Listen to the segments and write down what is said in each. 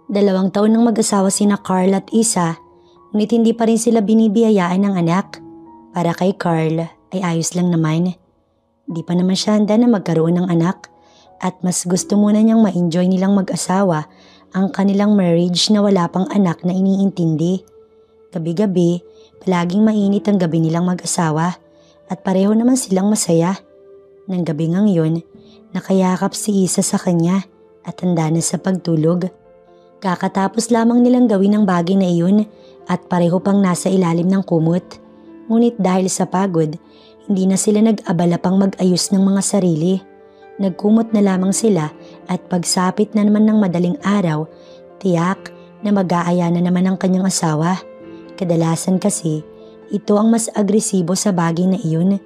2 taon nang mag-asawa sina Carl at Isa, ngunit hindi pa rin sila binibiyayaan ng anak. Para kay Carl ay ayos lang naman. Di pa naman siya handa na magkaroon ng anak at mas gusto muna niyang ma-enjoy nilang mag-asawa ang kanilang marriage na wala pang anak na iniintindi. Gabi-gabi, palaging mainit ang gabi nilang mag-asawa at pareho naman silang masaya. Nang gabi ngang yun, nakayakap si Isa sa kanya at handa na sa pagtulog. Kakatapos lamang nilang gawin ang bagay na iyon at pareho pang nasa ilalim ng kumot. Ngunit dahil sa pagod, hindi na sila nag-abala pang mag-ayos ng mga sarili. Nagkumot na lamang sila at pagsapit na naman ng madaling araw, tiyak na mag-aaya na naman ang kanyang asawa. Kadalasan kasi, ito ang mas agresibo sa bagay na iyon.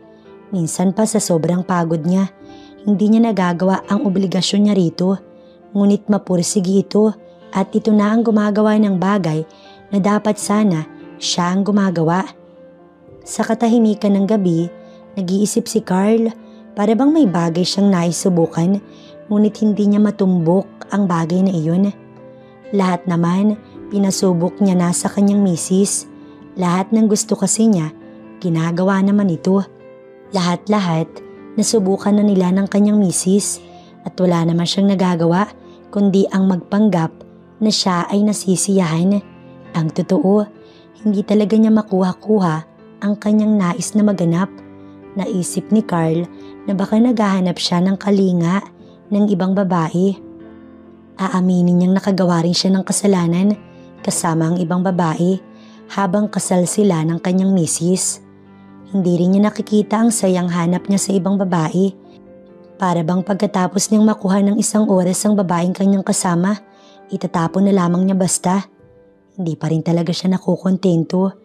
Minsan pa sa sobrang pagod niya, hindi niya nagagawa ang obligasyon niya rito. Ngunit mapursigi ito at ito na ang gumagawa ng bagay na dapat sana siya ang gumagawa. Sa katahimikan ng gabi, nag-iisip si Carl para bang may bagay siyang naisubukan ngunit hindi niya matumbok ang bagay na iyon. Lahat naman pinasubok niya na sa kanyang misis. Lahat ng gusto kasi niya, ginagawa naman ito. Lahat-lahat nasubukan na nila ng kanyang misis at wala naman siyang nagagawa kundi ang magpanggap na siya ay nasisiyahan. Ang totoo, hindi talaga niya makuha-kuha ang kanyang nais na maganap. Naisip ni Carl na baka naghahanap siya ng kalinga ng ibang babae. Aaminin niyang nakagawa rin siya ng kasalanan kasama ang ibang babae habang kasal sila ng kanyang misis. Hindi rin niya nakikita ang sayang hanap niya sa ibang babae. Para bang pagkatapos niyang makuha ng 1 oras ang babaeng kanyang kasama, itatapon na lamang niya basta. Hindi pa rin talaga siya nakukontento.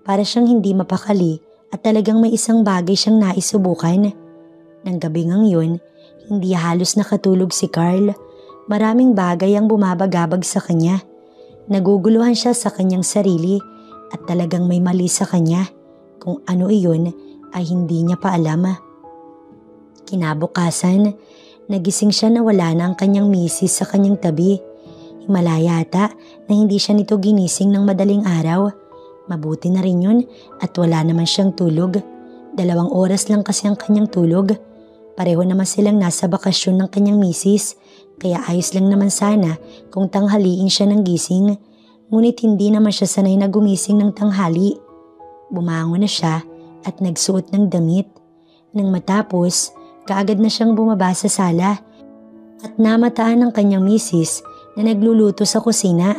Para siyang hindi mapakali at talagang may isang bagay siyang naisubukan. Nang gabi ngang yun, hindi halos nakatulog si Carl. Maraming bagay ang bumabagabag sa kanya. Naguguluhan siya sa kanyang sarili at talagang may mali sa kanya. Kung ano iyon ay hindi niya pa alam. Kinabukasan, nagising siya na wala na ang kanyang misis sa kanyang tabi. Himala yata na hindi siya nito ginising ng madaling araw. Mabuti na rin yun at wala naman siyang tulog. 2 oras lang kasi ang kanyang tulog. Pareho naman silang nasa bakasyon ng kanyang misis, kaya ayos lang naman sana kung tanghaliin siya ng gising. Ngunit hindi naman siya sanay na gumising ng tanghali. Bumangon na siya at nagsuot ng damit. Nang matapos, kaagad na siyang bumaba sa sala at namataan ng kanyang misis na nagluluto sa kusina.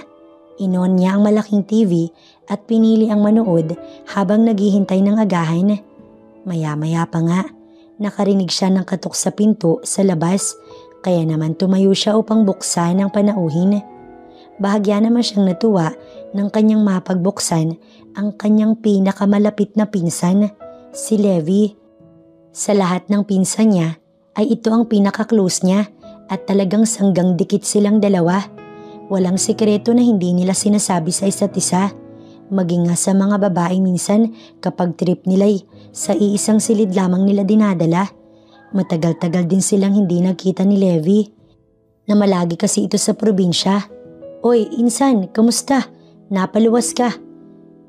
Inon niya ang malaking TV at pinili ang manood habang naghihintay ng agahan. Maya-maya pa nga, nakarinig siya ng katok sa pinto sa labas kaya naman tumayo siya upang buksan ang panauhin. Bahagya naman siyang natuwa nang kanyang mapagbuksan ang kanyang pinakamalapit na pinsan, si Levi. Sa lahat ng pinsan niya ay ito ang pinaka-close niya at talagang sanggang dikit silang dalawa. Walang sikreto na hindi nila sinasabi sa isa't isa. Maging nga sa mga babae minsan kapag trip nila sa iisang silid lamang nila dinadala. Matagal-tagal din silang hindi nagkita ni Levi. Na malagi kasi ito sa probinsya. "Oy, insan, kamusta? Napaluwas ka."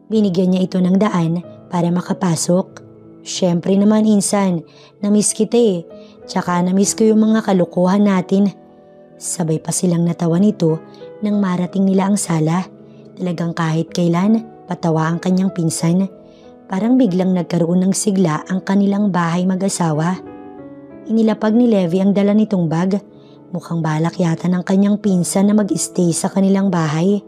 Binigyan niya ito ng daan para makapasok. "Syempre naman insan, namiss kita eh. Tsaka namiss ko yung mga kalokohan natin." Sabay pa silang natawa nito nang marating nila ang sala. Talagang kahit kailan, patawa ang kanyang pinsan. Parang biglang nagkaroon ng sigla ang kanilang bahay mag-asawa. Inilapag ni Levi ang dala nitong bag. Mukhang balak yata ng kanyang pinsan na mag-stay sa kanilang bahay.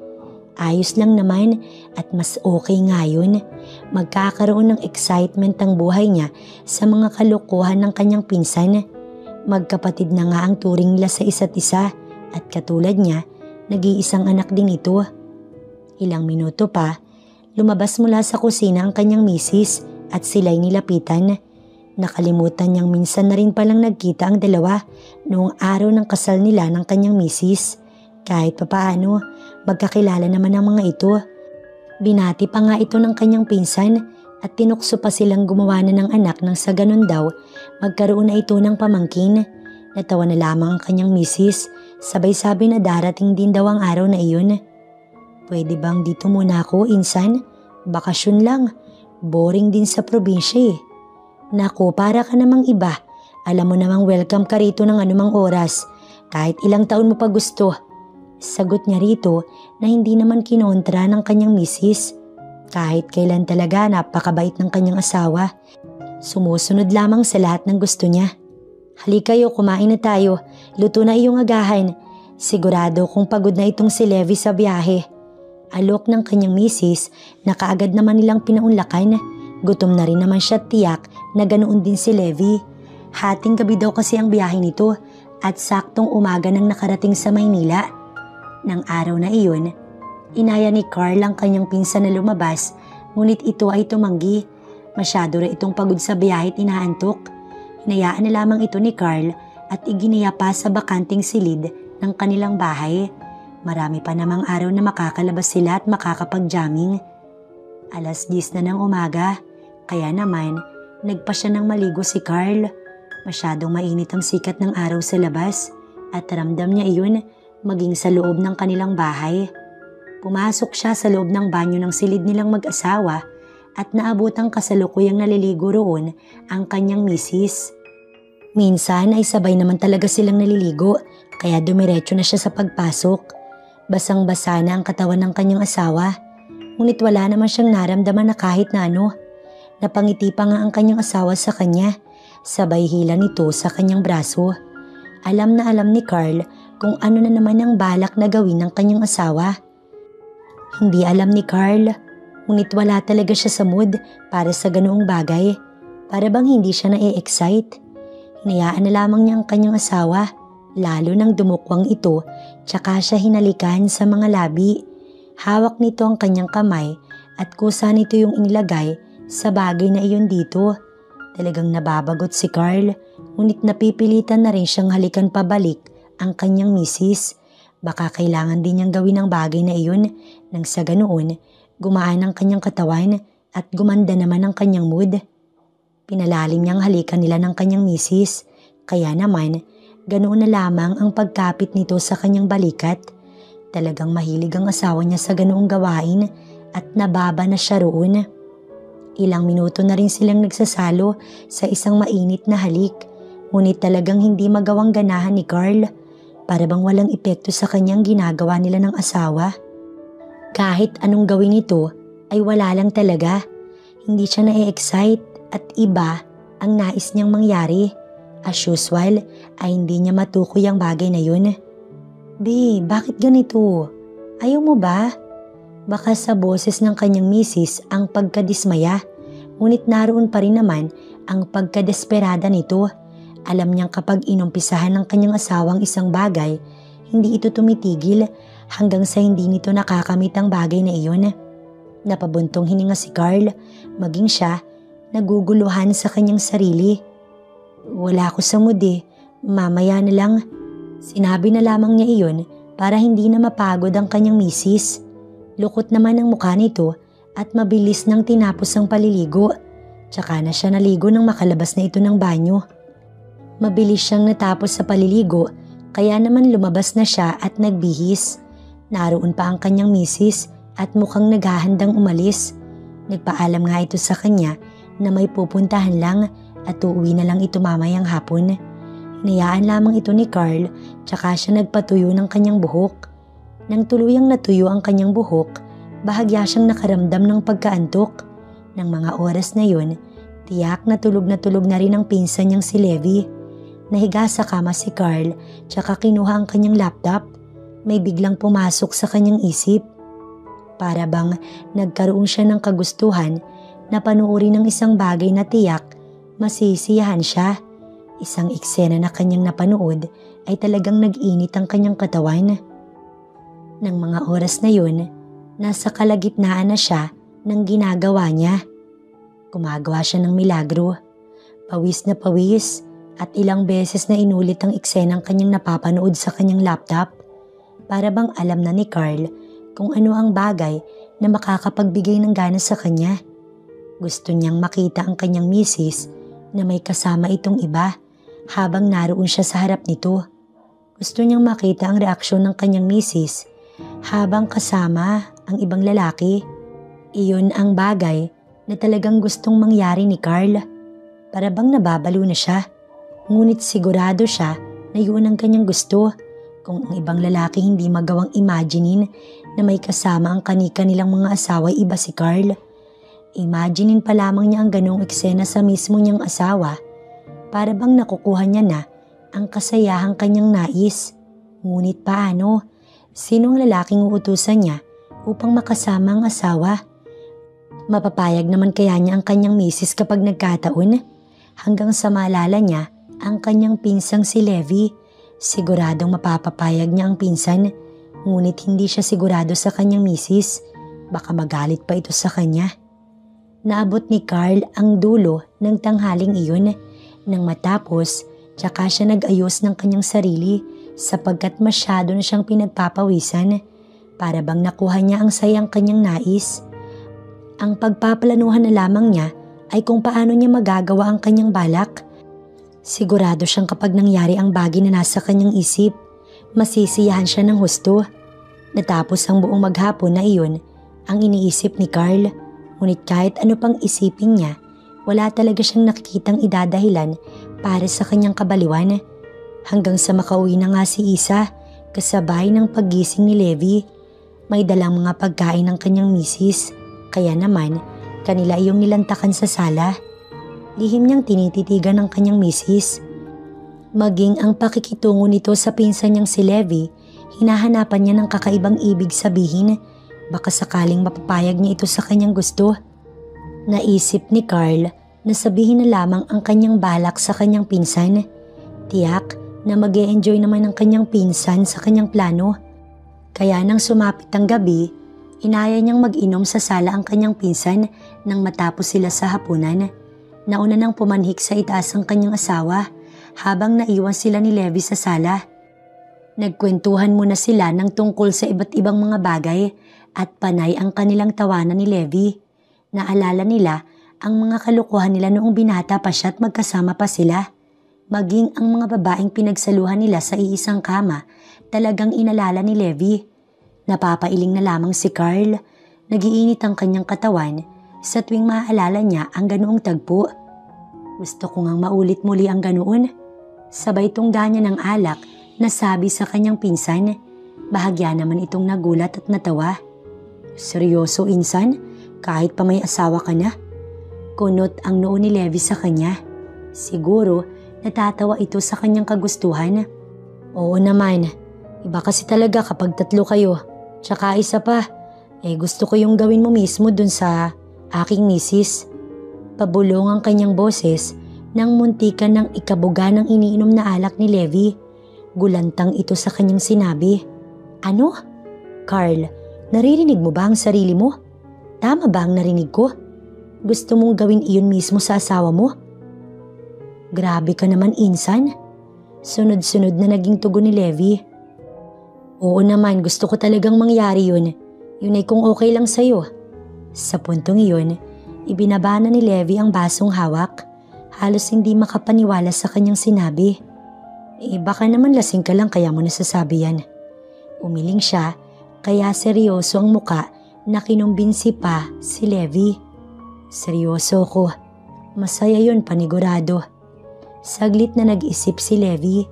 Ayos lang naman at mas okay nga yun. Magkakaroon ng excitement ang buhay niya sa mga kalokohan ng kanyang pinsan. Magkapatid na nga ang turing nila sa isa't isa at katulad niya, nag-iisang anak din ito. Ilang minuto pa, lumabas mula sa kusina ang kanyang misis at sila'y nilapitan. Nakalimutan niyang minsan na rin palang nagkita ang dalawa noong araw ng kasal nila ng kanyang misis. Kahit papaano, magkakilala naman ang mga ito. Binati pa nga ito ng kanyang pinsan at tinukso pa silang gumawa na ng anak nang sa ganun daw magkaroon na ito ng pamangkin. Natawa na lamang ang kanyang misis Sabay sabi na darating din daw ang araw na iyon. Pwede bang dito muna ako, insan? Bakasyon lang. Boring din sa probinsya eh. Naku, para ka namang iba. Alam mo namang welcome ka rito ng anumang oras. Kahit ilang taon mo pa gusto. Sagot niya rito na hindi naman kinontra ng kanyang misis. Kahit kailan talaga napakabait ng kanyang asawa. Sumusunod lamang sa lahat ng gusto niya. Halika kayo, kumain na tayo. Luto na iyong agahan. Sigurado kung pagod na itong si Levi sa biyahe. Alok ng kanyang misis na kaagad naman nilang pinaunlakan. Gutom na rin naman siya, tiyak na ganoon din si Levi. Hating gabi daw kasi ang biyahe nito at saktong umaga nang nakarating sa Maynila. Nang araw na iyon, inaya ni Carl ang kanyang pinsan na lumabas, ngunit ito ay tumanggi. Masyado rin itong pagod sa biyahe at inaantok. Hinayaan na lamang ito ni Carl at iginiya pa sa bakanting silid ng kanilang bahay. Marami pa namang araw na makakalabas sila at makakapag-jamming. 10:00 na ng umaga, kaya naman nagpa siya ng maligo si Carl. Masyadong mainit ang sikat ng araw sa labas at ramdam niya iyon maging sa loob ng kanilang bahay. Pumasok siya sa loob ng banyo ng silid nilang mag-asawa at naabotang kasalukuyang naliligo roon ang kanyang misis. Minsan ay sabay naman talaga silang naliligo kaya dumiretso na siya sa pagpasok. Basang-basa na ang katawan ng kanyang asawa, ngunit wala naman siyang naramdaman na kahit na ano. Napangiti pa nga ang kanyang asawa sa kanya, sabay hila nito sa kanyang braso. Alam na alam ni Carl kung ano na naman ang balak na gawin ng kanyang asawa. Hindi alam ni Carl, ngunit wala talaga siya sa mood para sa ganoong bagay. Para bang hindi siya na-excite. Hinayaan na lamang niya ang kanyang asawa, lalo nang dumukwang ito, tsaka siya hinalikan sa mga labi. Hawak nito ang kanyang kamay at kusa nito yung inilagay sa bagay na iyon dito. Talagang nababagot si Carl, ngunit napipilitan na rin siyang halikan pabalik ang kanyang misis. Baka kailangan din niyang gawin ang bagay na iyon nang sa ganoon, gumaan ang kanyang katawan at gumanda naman ang kanyang mood. Pinalalim niyang halikan nila ng kanyang misis, kaya naman ganoon na lamang ang pagkapit nito sa kanyang balikat. Talagang mahilig ang asawa niya sa ganoong gawain at nababa na siya roon. Ilang minuto na rin silang nagsasalo sa isang mainit na halik, ngunit talagang hindi magawang ganahan ni Carl. Para bang walang epekto sa kanyang ginagawa nila ng asawa. Kahit anong gawin nito ay wala lang talaga. Hindi siya na-excite at iba ang nais niyang mangyari. As usual ay hindi niya matukoy ang bagay na yun. Babe, bakit ganito? Ayaw mo ba? Baka sa boses ng kanyang misis ang pagkadismaya, ngunit naroon pa rin naman ang pagkadesperada nito. Alam niyang kapag inumpisahan ng kanyang asawang isang bagay, hindi ito tumitigil hanggang sa hindi nito nakakamit ang bagay na iyon. Napabuntong hininga si Carl, maging siya naguguluhan sa kanyang sarili. Wala ako sa mood eh, mamaya na lang. Sinabi na lamang niya iyon para hindi na mapagod ang kanyang misis. Lukot naman ang mukha nito at mabilis nang tinapos ang paliligo. Tsaka na siya naligo nang makalabas na ito ng banyo. Mabilis siyang natapos sa paliligo kaya naman lumabas na siya at nagbihis. Naroon pa ang kanyang misis at mukhang naghahandang umalis. Nagpaalam nga ito sa kanya na may pupuntahan lang at uuwi na lang ito mamayang hapon. Hinayaan lamang ito ni Carl tsaka siya nagpatuyo ng kanyang buhok. Nang tuluyang natuyo ang kanyang buhok, bahagya siyang nakaramdam ng pagkaantok. Nang mga oras na yun, tiyak na tulog na rin ang pinsan niyang si Levi. Nahiga sa kama si Carl tsaka kinuha ang kanyang laptop. May biglang pumasok sa kanyang isip. Para bang nagkaroon siya ng kagustuhan na panuorin ng isang bagay na tiyak masisiyahan siya. Isang eksena na kanyang napanood ay talagang nag-init ang kanyang katawan. Nang mga oras na yun, nasa kalagitnaan na siya ng ginagawa niya. Gumagawa siya ng milagro. Pawis na pawis at ilang beses na inulit ang eksenang kanyang napapanood sa kanyang laptop. Para bang alam na ni Carl kung ano ang bagay na makakapagbigay ng gana sa kanya. Gusto niyang makita ang kanyang misis na may kasama itong iba habang naroon siya sa harap nito. Gusto niyang makita ang reaksyon ng kanyang misis habang kasama ang ibang lalaki. Iyon ang bagay na talagang gustong mangyari ni Carl. Para bang nababalo na siya. Ngunit sigurado siya na yun ang kanyang gusto. Kung ang ibang lalaki hindi magawang imaginein na may kasama ang kani-kanilang mga asawa ay iba si Carl. Imaginein pa lamang niya ang ganong eksena sa mismo niyang asawa. Para bang nakukuha niya na ang kasayahang kanyang nais. Ngunit paano? Sino ang lalaking uutusan niya upang makasama ang asawa? Mapapayag naman kaya niya ang kanyang misis kapag nagkataon? Hanggang sa maalala niya ang kanyang pinsang si Levi. Siguradong mapapapayag niya ang pinsan, ngunit hindi siya sigurado sa kanyang misis. Baka magalit pa ito sa kanya. Naabot ni Carl ang dulo ng tanghaling iyon. Nang matapos, tsaka siya nag-ayos ng kanyang sarili sapagkat masyado na siyang pinagpapawisan. Para bang nakuha niya ang sayang kanyang nais. Ang pagpaplanuhan na lamang niya ay kung paano niya magagawa ang kanyang balak. Sigurado siyang kapag nangyari ang bagay na nasa kanyang isip, masisiyahan siya ng husto. Natapos ang buong maghapon na iyon ang iniisip ni Carl. Ngunit kahit ano pang isipin niya, wala talaga siyang nakikitang idadahilan para sa kanyang kabaliwan. Hanggang sa makauwi na nga si Isa, kasabay ng paggising ni Levi. May dalang mga pagkain ng kanyang misis, kaya naman kanila iyong nilantakan sa sala. Lihim niyang tinititigan ng kanyang misis. Maging ang pakikitungo nito sa pinsan niyang si Levi, hinahanapan niya ng kakaibang ibig sabihin. Baka sakaling mapapayag niya ito sa kanyang gusto. Naisip ni Carl na sabihin na lamang ang kanyang balak sa kanyang pinsan. Tiyak na mag-e-enjoy naman ang kanyang pinsan sa kanyang plano. Kaya nang sumapit ang gabi, inaya niyang mag-inom sa sala ang kanyang pinsan nang matapos sila sa hapunan. Nauna nang pumanhik sa itaas ang kanyang asawa habang naiwan sila ni Levi sa sala. Nagkwentuhan muna sila ng tungkol sa iba't ibang mga bagay at panay ang kanilang tawanan ni Levi. Naalala nila ang mga kalukuhan nila noong binata pa siya at magkasama pa sila. Maging ang mga babaeng pinagsaluhan nila sa iisang kama, talagang inalala ni Levi. Napapailing na lamang si Carl. Nagiinit ang kanyang katawan sa tuwing maaalala niya ang ganoong tagpo. Gusto ko ngang maulit muli ang ganoon. Sabay tungga niya ng alak na sabi sa kanyang pinsan. Bahagya naman itong nagulat at natawa. Seryoso, insan? Kahit pa may asawa ka na? Kunot ang noo ni Levi sa kanya. Siguro natatawa ito sa kanyang kagustuhan. Oo naman. Iba kasi talaga kapag tatlo kayo. Tsaka isa pa. Gusto ko yung gawin mo mismo dun sa aking misis. Pabulong ang kanyang boses nang muntikan ng ikabuga ng iniinom na alak ni Levi. Gulantang ito sa kanyang sinabi. Ano? Carl, naririnig mo ba ang sarili mo? Tama ba ang narinig ko? Gusto mong gawin iyon mismo sa asawa mo? Grabe ka naman, insan. Sunod-sunod na naging tugon ni Levi. Oo naman, gusto ko talagang mangyari yun. Yun ay kung okay lang sa'yo. Sa puntong iyon, ibinaba na ni Levi ang basong hawak. Halos hindi makapaniwala sa kanyang sinabi. Baka naman lasing ka lang kaya mo nasasabi yan. Umiling siya, kaya seryoso ang muka na kinumbinsi pa si Levi. Seryoso ko. Masaya yun, panigurado. Saglit na nag-isip si Levi.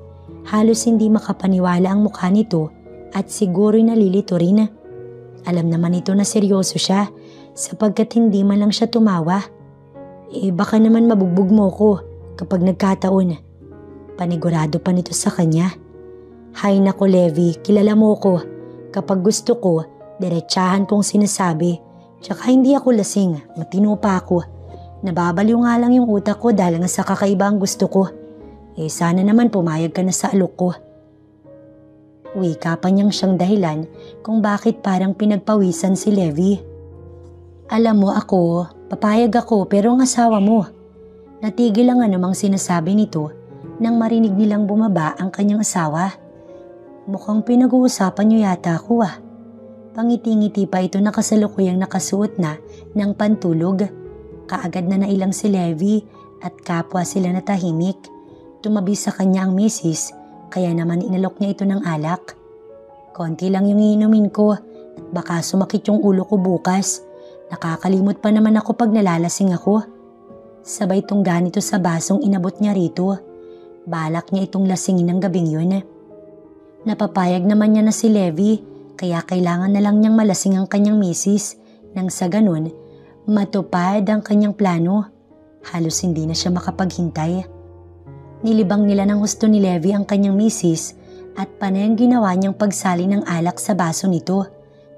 Halos hindi makapaniwala ang mukha nito at siguro'y nalilito rin. Alam naman ito na seryoso siya sapagkat hindi man lang siya tumawa. Baka naman mabugbog mo ko kapag nagkataon. Panigurado pa nito sa kanya. Hay nako Levi, kilala mo ko. Kapag gusto ko, diretsahan kong sinasabi. Tsaka hindi ako lasing, matino pa ako. Nababaliw nga lang yung utak ko dahil nga sa kakaiba ang gusto ko. Sana naman pumayag ka na sa alok ko. Wika pa niyang siyang dahilan kung bakit parang pinagpawisan si Levi. Alam mo ako, papayag ako pero ang asawa mo. Natigil ang anumang sinasabi nito nang marinig nilang bumaba ang kanyang asawa. Mukhang pinag-uusapan niyo yata ako ah. Pangiti-ngiti pa ito na kasalukuyang nakasuot na ng pantulog. Kaagad na nailang si Levi at kapwa sila natahimik. Tumabi sa kanya ang misis kaya naman inalok niya ito ng alak. Konti lang yung iinumin ko at baka sumakit yung ulo ko bukas. Nakakalimot pa naman ako pag nalalasing ako. Sabay itong ganito sa basong inabot niya rito. Balak niya itong lasingin ng gabing yun. Napapayag naman niya na si Levi, kaya kailangan na lang niyang malasing ang kanyang misis nang sa ganun matupad ang kanyang plano. Halos hindi na siya makapaghintay. Nilibang nila ng husto ni Levi ang kanyang misis at panay ang ginawa niyang pagsali ng alak sa baso nito.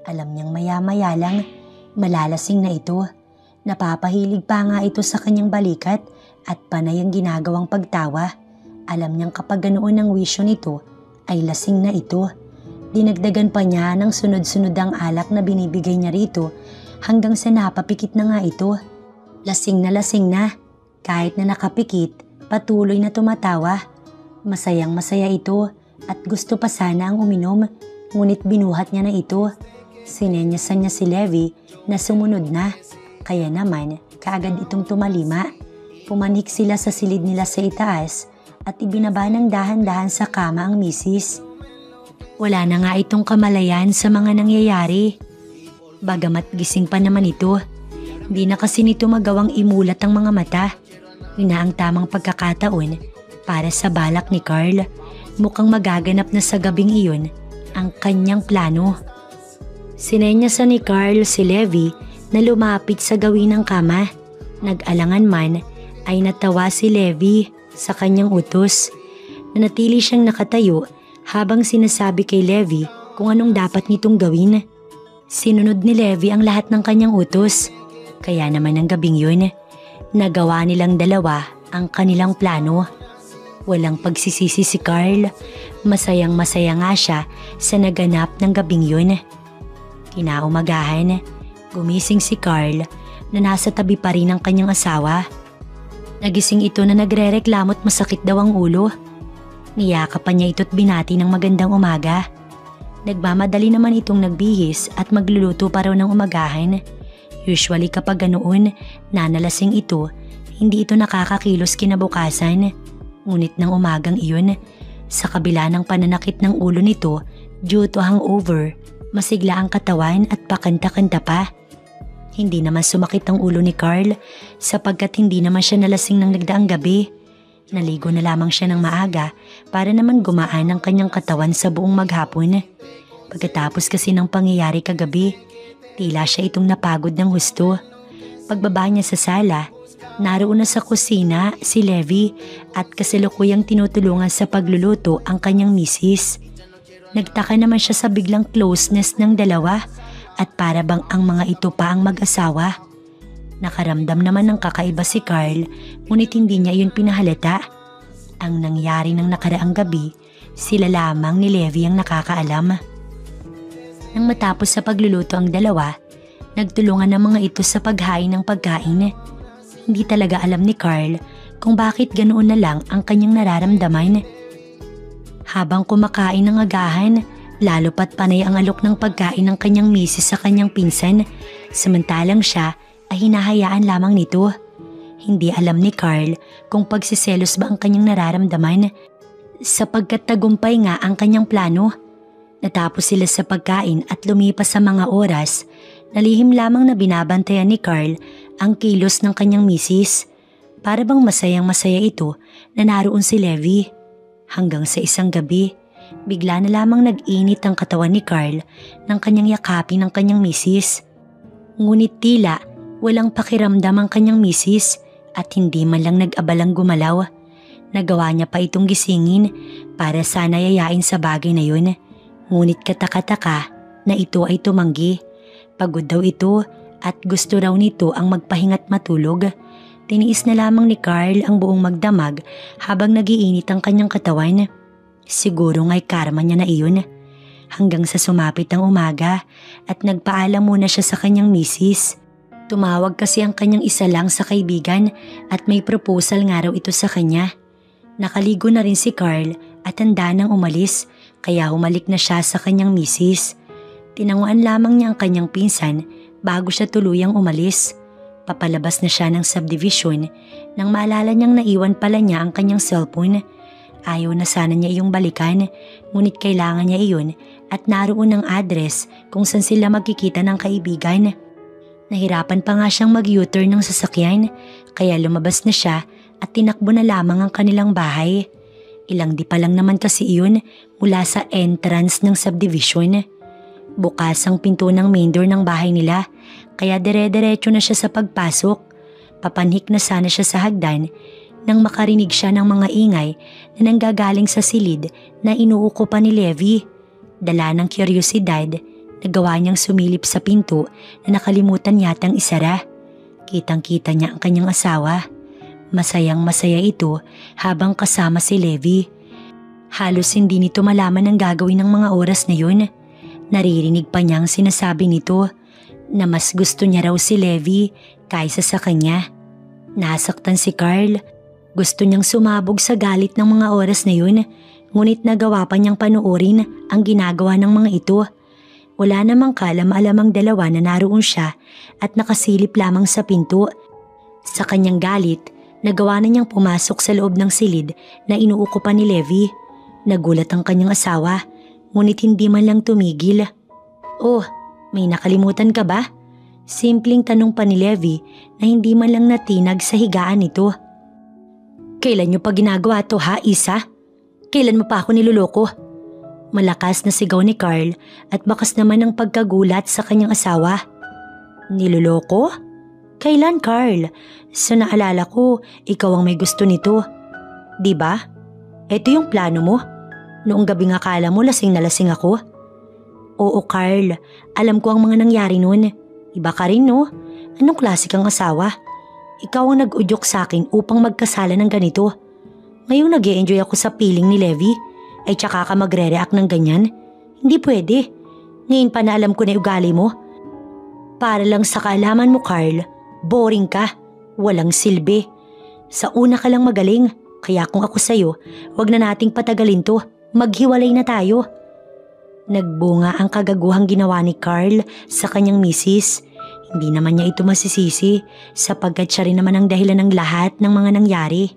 Alam niyang maya-maya lang malalasing na ito. Napapahilig pa nga ito sa kanyang balikat at panay ang ginagawang pagtawa. Alam niyang kapag ganoon ang wisyo nito ay lasing na ito. Dinagdagan pa niya ng sunod-sunod ang alak na binibigay niya rito hanggang sa napapikit na nga ito. Lasing na. Kahit na nakapikit, patuloy na tumatawa. Masayang masaya ito at gusto pa sana ang uminom, ngunit binuhat niya na ito. Sinenyasan niya si Levi na sumunod na, kaya naman kaagad itong tumalima. Pumanik sila sa silid nila sa itaas at ibinaba ng dahan-dahan sa kama ang misis. Wala na nga itong kamalayan sa mga nangyayari. Bagamat gising pa naman ito, di na kasi nito magawang imulat ang mga mata. Yun na ang tamang pagkakataon para sa balak ni Carl. Mukhang magaganap na sa gabing iyon ang kanyang plano. Sinenyasan ni Carl si Levi na lumapit sa gawin ng kama. Nag-alangan man ay natawa si Levi sa kanyang utos. Nanatili siyang nakatayo habang sinasabi kay Levi kung anong dapat nitong gawin. Sinunod ni Levi ang lahat ng kanyang utos. Kaya naman ang gabing yun, nagawa nilang dalawa ang kanilang plano. Walang pagsisisi si Carl. Masayang-masaya nga siya sa naganap ng gabing yun. Kinaumagahan, gumising si Carl na nasa tabi pa rin ng kanyang asawa. Nagising ito na nagrereklamo at masakit daw ang ulo. Niyakapan niya ito't binati ng magandang umaga. Nagmamadali naman itong nagbihis at magluluto pa raw ng umagahan. Usually kapag ganoon, nanalasing ito, hindi ito nakakakilos kinabukasan. Ngunit ng umagang iyon, sa kabila ng pananakit ng ulo nito due to hangover, masigla ang katawan at pakanta-kanta pa. Hindi naman sumakit ang ulo ni Carl sapagkat hindi naman siya nalasing ng nagdaang gabi. Naligo na lamang siya ng maaga para naman gumaan ang kanyang katawan sa buong maghapon. Pagkatapos kasi ng pangyayari kagabi, tila siya itong napagod ng husto. Pagbaba niya sa sala, naroon na sa kusina si Levi at kasalukuyang tinutulungan sa pagluluto ang kanyang misis. Nagtaka naman siya sa biglang closeness ng dalawa at para bang ang mga ito pa ang mag-asawa. Nakaramdam naman ng kakaiba si Carl, ngunit hindi niya iyon pinahalata. Ang nangyari ng nakaraang gabi, sila lamang ni Levi ang nakakaalam. Nang matapos sa pagluluto ang dalawa, nagtulungan ang mga ito sa paghain ng pagkain. Hindi talaga alam ni Carl kung bakit ganoon na lang ang kanyang nararamdaman. Habang kumakain ng agahan, lalo pat panay ang alok ng pagkain ng kanyang misis sa kanyang pinsan, samantalang siya ay hinahayaan lamang nito. Hindi alam ni Carl kung pagsiselos ba ang kanyang nararamdaman, sapagkat tagumpay nga ang kanyang plano. Natapos sila sa pagkain at lumipas sa mga oras, nalihim lamang na binabantayan ni Carl ang kilos ng kanyang misis. Para bang masayang masaya ito na naroon si Levi. Hanggang sa isang gabi, bigla na lamang nag-init ang katawan ni Carl ng kanyang yakapin ng kanyang misis. Ngunit tila walang pakiramdam ang kanyang misis at hindi man lang nag-abalang gumalaw. Nagawa niya pa itong gisingin para sana yayain sa bagay na yun. Ngunit kataka-taka na ito ay tumanggi. Pagod daw ito at gusto raw nito ang magpahinga't matulog. Tiniis na lamang ni Carl ang buong magdamag habang nagiinit ang kanyang katawan. Siguro nga'y karma niya na iyon. Hanggang sa sumapit ang umaga at nagpaalam muna siya sa kanyang misis. Tumawag kasi ang kanyang isa lang sa kaibigan at may proposal nga raw ito sa kanya. Nakaligo na rin si Carl at handa nang umalis, kaya humalik na siya sa kanyang misis. Tinanguan lamang niya ang kanyang pinsan bago siya tuluyang umalis. Papalabas na siya ng subdivision nang maalala niyang naiwan pala niya ang kanyang cellphone. Ayaw na sana niya iyong balikan, ngunit kailangan niya iyon at naroon ang address kung saan sila magkikita ng kaibigan. Nahirapan pa nga siyang mag-U-turn ng sasakyan, kaya lumabas na siya at tinakbo na lamang ang kanilang bahay. Ilang di pa lang naman kasi iyon mula sa entrance ng subdivision. Bukas ang pinto ng main door ng bahay nila, kaya dire-diretso na siya sa pagpasok. Papanhik na sana siya sa hagdan nang makarinig siya ng mga ingay na nanggagaling sa silid na inuuko pa ni Levi. Dala ng kuryosidad, nagawa niyang sumilip sa pinto na nakalimutan yatang isara. Kitang-kita niya ang kanyang asawa. Masayang masaya ito habang kasama si Levi. Halos hindi nito malaman ang gagawin ng mga oras na yun. Naririnig pa niyang sinasabi nito na mas gusto niya raw si Levi kaysa sa kanya. Nasaktan si Carl. Gusto niyang sumabog sa galit ng mga oras na yun, ngunit nagawa pa niyang panoorin ang ginagawa ng mga ito. Wala namang kalam-alamang dalawa na naroon siya at nakasilip lamang sa pinto. Sa kanyang galit, nagawa na niyang pumasok sa loob ng silid na inuuko pa ni Levi. Nagulat ang kanyang asawa, ngunit hindi man lang tumigil. "Oh, may nakalimutan ka ba?" Simpleng tanong pa ni Levi na hindi man lang natinag sa higaan nito. "Kailan niyo pa ginagawa to ha, Isa? Kailan mo pa ako niloloko?" Malakas na sigaw ni Carl at bakas naman ang pagkagulat sa kanyang asawa. "Niloloko? Kailan, Carl? Sa naalala ko, ikaw ang may gusto nito. Diba? Ito yung plano mo. Noong gabi nga akala mo lasing na lasing ako." "Oo, Carl. Alam ko ang mga nangyari noon. Iba ka rin, no? Anong klase kang asawa? Ikaw ang nag-udyok sa akin upang magkasala ng ganito. Ngayong nag-e-enjoy ako sa piling ni Levi, ay tsaka ka magre-react ng ganyan? Hindi pwede. Ngayon pa na alam ko na ugali mo. Para lang sa kaalaman mo, Carl, boring ka. Walang silbi. Sa una ka lang magaling, kaya kung ako sa'yo, wag na nating patagalin to. Maghiwalay na tayo." Nagbunga ang kagaguhang ginawa ni Carl sa kanyang misis. Hindi naman niya ito masisisi sapagkat siya rin naman ang dahilan ng lahat ng mga nangyari.